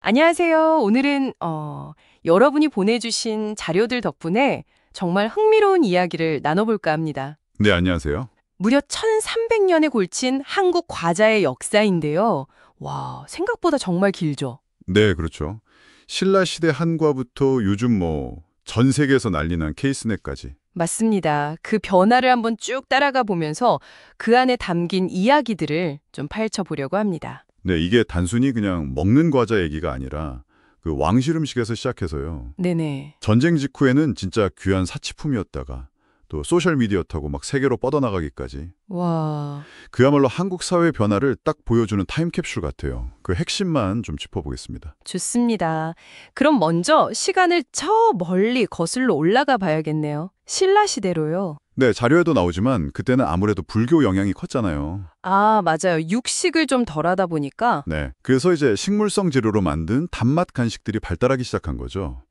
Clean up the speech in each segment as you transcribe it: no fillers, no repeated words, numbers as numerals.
안녕하세요. 오늘은 여러분이 보내주신 자료들 덕분에 정말 흥미로운 이야기를 나눠볼까 합니다. 네, 안녕하세요. 무려 1300년에 걸친 한국 과자의 역사인데요. 와, 생각보다 정말 길죠? 네, 그렇죠. 신라 시대 한과부터 요즘 전 세계에서 난리난 케이스넷까지. 맞습니다. 그 변화를 한번 쭉 따라가 보면서 그 안에 담긴 이야기들을 좀 파헤쳐 보려고 합니다. 네, 이게 단순히 그냥 먹는 과자 얘기가 아니라 그 왕실 음식에서 시작해서요. 네네. 전쟁 직후에는 진짜 귀한 사치품이었다가 또 소셜미디어 타고 막 세계로 뻗어나가기까지. 와, 그야말로 한국 사회 변화를 딱 보여주는 타임캡슐 같아요. 그 핵심만 좀 짚어보겠습니다. 좋습니다. 그럼 먼저 시간을 저 멀리 거슬러 올라가 봐야겠네요. 신라 시대로요. 네, 자료에도 나오지만 그때는 아무래도 불교 영향이 컸잖아요. 아, 맞아요. 육식을 좀 덜하다 보니까 네. 그래서 이제 식물성 재료로 만든 단맛 간식들이 발달하기 시작한 거죠.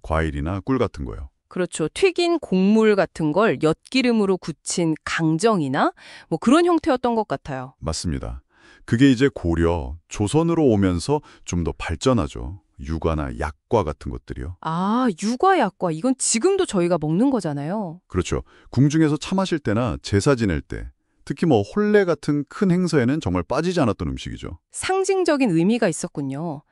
과일이나 꿀 같은 거요. 그렇죠. 튀긴 곡물 같은 걸 엿기름으로 굳힌 강정이나 뭐 그런 형태였던 것 같아요. 맞습니다. 그게 이제 고려, 조선으로 오면서 좀 더 발전하죠. 육아나 약과 같은 것들이요. 아, 육아 약과 이건 지금도 저희가 먹는 거잖아요. 그렇죠. 궁중에서 차 마실 때나 제사 지낼 때, 특히 혼례 같은 큰 행사에는 정말 빠지지 않았던 음식이죠. 상징적인 의미가 있었군요.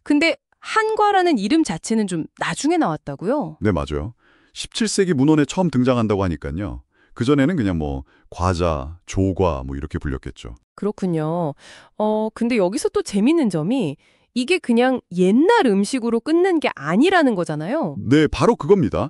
근데 한과라는 이름 자체는 좀 나중에 나왔다고요? 네, 맞아요. 17세기 문헌에 처음 등장한다고 하니까요. 그전에는 그냥 과자, 조과 이렇게 불렸겠죠. 그렇군요. 근데 여기서 또 재밌는 점이 이게 그냥 옛날 음식으로 끝낸 게 아니라는 거잖아요. 네, 바로 그겁니다.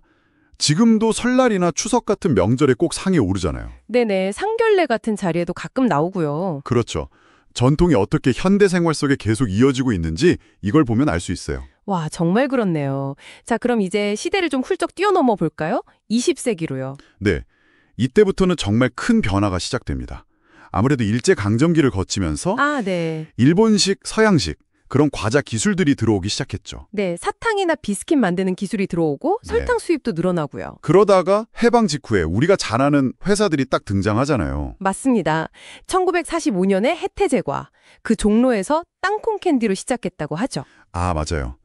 지금도 설날이나 추석 같은 명절에 꼭 상에 오르잖아요. 네네, 상견례 같은 자리에도 가끔 나오고요. 그렇죠. 전통이 어떻게 현대 생활 속에 계속 이어지고 있는지 이걸 보면 알 수 있어요. 와, 정말 그렇네요. 자, 그럼 이제 시대를 좀 훌쩍 뛰어넘어 볼까요? 20세기로요. 네, 이때부터는 정말 큰 변화가 시작됩니다. 아무래도 일제강점기를 거치면서 아, 네. 일본식, 서양식 그런 과자 기술들이 들어오기 시작했죠. 네, 사탕이나 비스킷 만드는 기술이 들어오고 네. 설탕 수입도 늘어나고요. 그러다가 해방 직후에 우리가 잘 아는 회사들이 딱 등장하잖아요. 맞습니다. 1945년에 혜태제과, 그 종로에서 땅콩 캔디로 시작했다고 하죠. 아, 맞아요.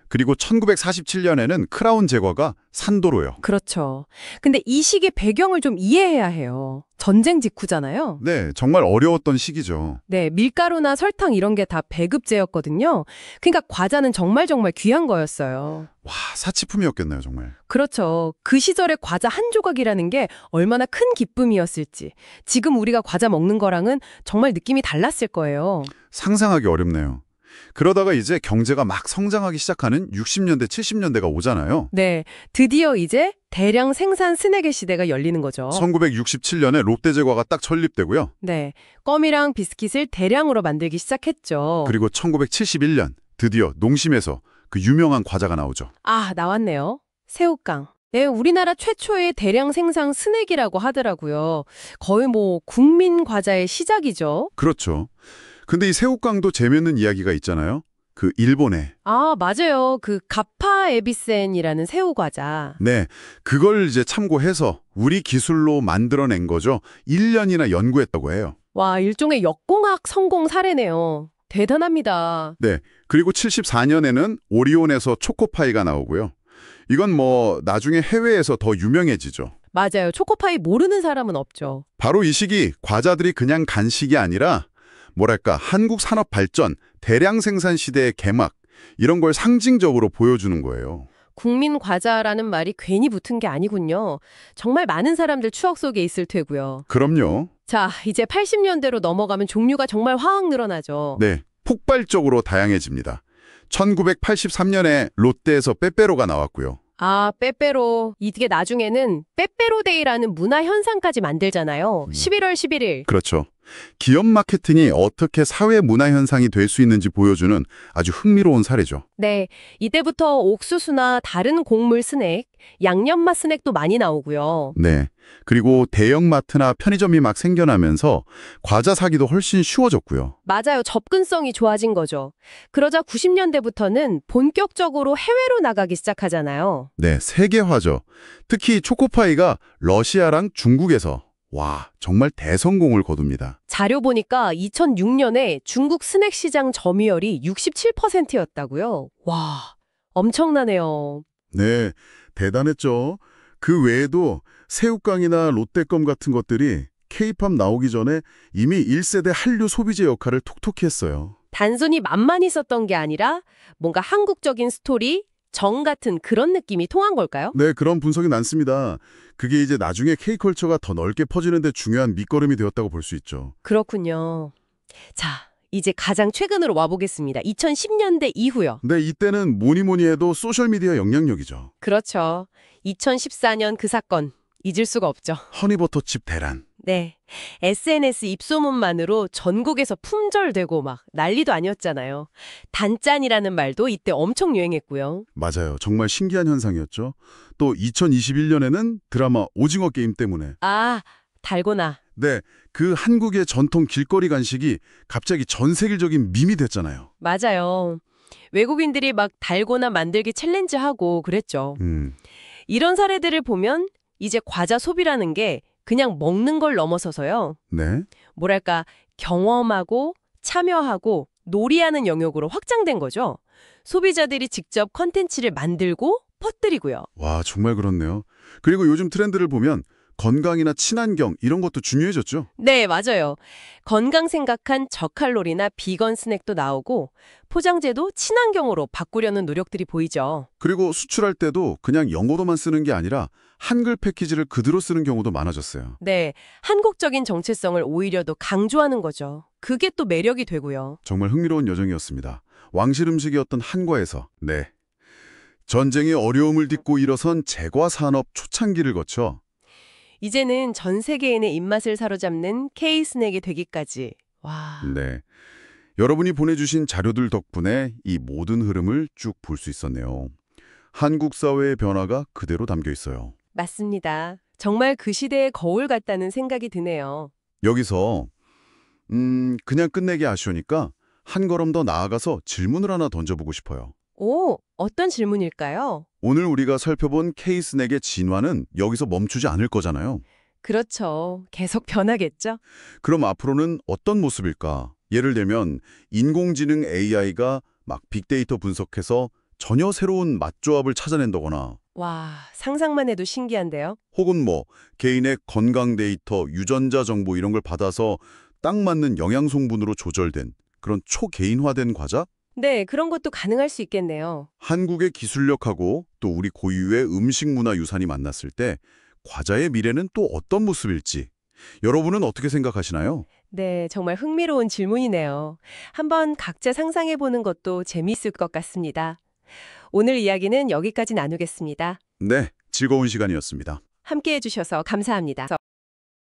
그리고 1947년에는 크라운 제과가 산도로요. 그렇죠. 근데 이 시기 배경을 좀 이해해야 해요. 전쟁 직후잖아요. 네, 정말 어려웠던 시기죠. 네, 밀가루나 설탕 이런 게 다 배급제였거든요. 그러니까 과자는 정말 귀한 거였어요. 와, 사치품이었겠네요, 정말. 그렇죠. 그 시절의 과자 한 조각이라는 게 얼마나 큰 기쁨이었을지. 지금 우리가 과자 먹는 거랑은 정말 느낌이 달랐을 거예요. 상상하기 어렵네요. 그러다가 이제 경제가 막 성장하기 시작하는 60년대, 70년대가 오잖아요. 네, 드디어 이제 대량 생산 스낵의 시대가 열리는 거죠. 1967년에 롯데제과가 딱 설립되고요. 네, 껌이랑 비스킷을 대량으로 만들기 시작했죠. 그리고 1971년 드디어 농심에서 그 유명한 과자가 나오죠. 아, 나왔네요. 새우깡. 네, 우리나라 최초의 대량 생산 스낵이라고 하더라고요. 거의 국민 과자의 시작이죠. 그렇죠. 근데 이 새우깡도 재밌는 이야기가 있잖아요. 그 일본에. 아, 맞아요. 그 가파 에비센이라는 새우 과자. 네, 그걸 이제 참고해서 우리 기술로 만들어낸 거죠. 1년이나 연구했다고 해요. 와, 일종의 역공학 성공 사례네요. 대단합니다. 네, 그리고 74년에는 오리온에서 초코파이가 나오고요. 이건 나중에 해외에서 더 유명해지죠. 맞아요. 초코파이 모르는 사람은 없죠. 바로 이 시기 과자들이 그냥 간식이 아니라 뭐랄까 한국 산업 발전, 대량 생산 시대의 개막 이런 걸 상징적으로 보여주는 거예요. 국민 과자라는 말이 괜히 붙은 게 아니군요. 정말 많은 사람들 추억 속에 있을 테고요. 그럼요. 자, 이제 80년대로 넘어가면 종류가 정말 확 늘어나죠. 네, 폭발적으로 다양해집니다. 1983년에 롯데에서 빼빼로가 나왔고요. 아, 빼빼로. 이게 나중에는 빼빼로데이라는 문화 현상까지 만들잖아요. 11월 11일. 그렇죠. 기업 마케팅이 어떻게 사회 문화 현상이 될 수 있는지 보여주는 아주 흥미로운 사례죠. 네, 이때부터 옥수수나 다른 곡물 스낵, 양념맛 스낵도 많이 나오고요. 네. 그리고 대형마트나 편의점이 막 생겨나면서 과자 사기도 훨씬 쉬워졌고요. 맞아요. 접근성이 좋아진 거죠. 그러자 90년대부터는 본격적으로 해외로 나가기 시작하잖아요. 네, 세계화죠. 특히 초코파이가 러시아랑 중국에서 와, 정말 대성공을 거둡니다. 자료 보니까 2006년에 중국 스낵 시장 점유율이 67%였다고요? 와, 엄청나네요. 네, 대단했죠. 그 외에도 새우깡이나 롯데껌 같은 것들이 K-팝 나오기 전에 이미 1세대 한류 소비재 역할을 톡톡히 했어요. 단순히 맛만 있었던 게 아니라 뭔가 한국적인 스토리, 정 같은 그런 느낌이 통한 걸까요? 네, 그런 분석이 많습니다. 그게 이제 나중에 K-컬처가 더 넓게 퍼지는데 중요한 밑거름이 되었다고 볼 수 있죠. 그렇군요. 자, 이제 가장 최근으로 와보겠습니다. 2010년대 이후요. 근데 이때는 뭐니 해도 소셜미디어 영향력이죠. 그렇죠. 2014년 그 사건 잊을 수가 없죠. 허니버터칩 대란. 네. SNS 입소문만으로 전국에서 품절되고 막 난리도 아니었잖아요. 단짠이라는 말도 이때 엄청 유행했고요. 맞아요. 정말 신기한 현상이었죠. 또 2021년에는 드라마 오징어 게임 때문에 아, 달고나. 네, 그 한국의 전통 길거리 간식이 갑자기 전 세계적인 밈이 됐잖아요. 맞아요. 외국인들이 막 달고나 만들기 챌린지하고 그랬죠. 이런 사례들을 보면 이제 과자 소비라는 게 그냥 먹는 걸 넘어서서요. 네. 뭐랄까, 경험하고 참여하고 놀이하는 영역으로 확장된 거죠. 소비자들이 직접 컨텐츠를 만들고 퍼뜨리고요. 와, 정말 그렇네요. 그리고 요즘 트렌드를 보면 건강이나 친환경 이런 것도 중요해졌죠. 네, 맞아요. 건강 생각한 저칼로리나 비건 스낵도 나오고 포장재도 친환경으로 바꾸려는 노력들이 보이죠. 그리고 수출할 때도 그냥 영어로만 쓰는 게 아니라 한글 패키지를 그대로 쓰는 경우도 많아졌어요. 네, 한국적인 정체성을 오히려 더 강조하는 거죠. 그게 또 매력이 되고요. 정말 흥미로운 여정이었습니다. 왕실 음식이었던 한과에서 네. 전쟁의 어려움을 딛고 일어선 제과 산업 초창기를 거쳐 이제는 전 세계인의 입맛을 사로잡는 K-스낵이 되기까지. 와, 네. 여러분이 보내주신 자료들 덕분에 이 모든 흐름을 쭉 볼 수 있었네요. 한국 사회의 변화가 그대로 담겨 있어요. 맞습니다. 정말 그 시대의 거울 같다는 생각이 드네요. 여기서 그냥 끝내기 아쉬우니까 한 걸음 더 나아가서 질문을 하나 던져보고 싶어요. 오, 어떤 질문일까요? 오늘 우리가 살펴본 K-스낵의 진화는 여기서 멈추지 않을 거잖아요. 그렇죠. 계속 변하겠죠? 그럼 앞으로는 어떤 모습일까? 예를 들면 인공지능 AI가 막 빅데이터 분석해서 전혀 새로운 맛조합을 찾아낸다거나 와, 상상만 해도 신기한데요? 혹은 뭐 개인의 건강 데이터, 유전자 정보 이런 걸 받아서 딱 맞는 영양 성분으로 조절된 그런 초개인화된 과자? 네, 그런 것도 가능할 수 있겠네요. 한국의 기술력하고 또 우리 고유의 음식 문화 유산이 만났을 때 과자의 미래는 또 어떤 모습일지 여러분은 어떻게 생각하시나요? 네, 정말 흥미로운 질문이네요. 한번 각자 상상해보는 것도 재미있을 것 같습니다. 오늘 이야기는 여기까지 나누겠습니다. 네, 즐거운 시간이었습니다. 함께 해주셔서 감사합니다.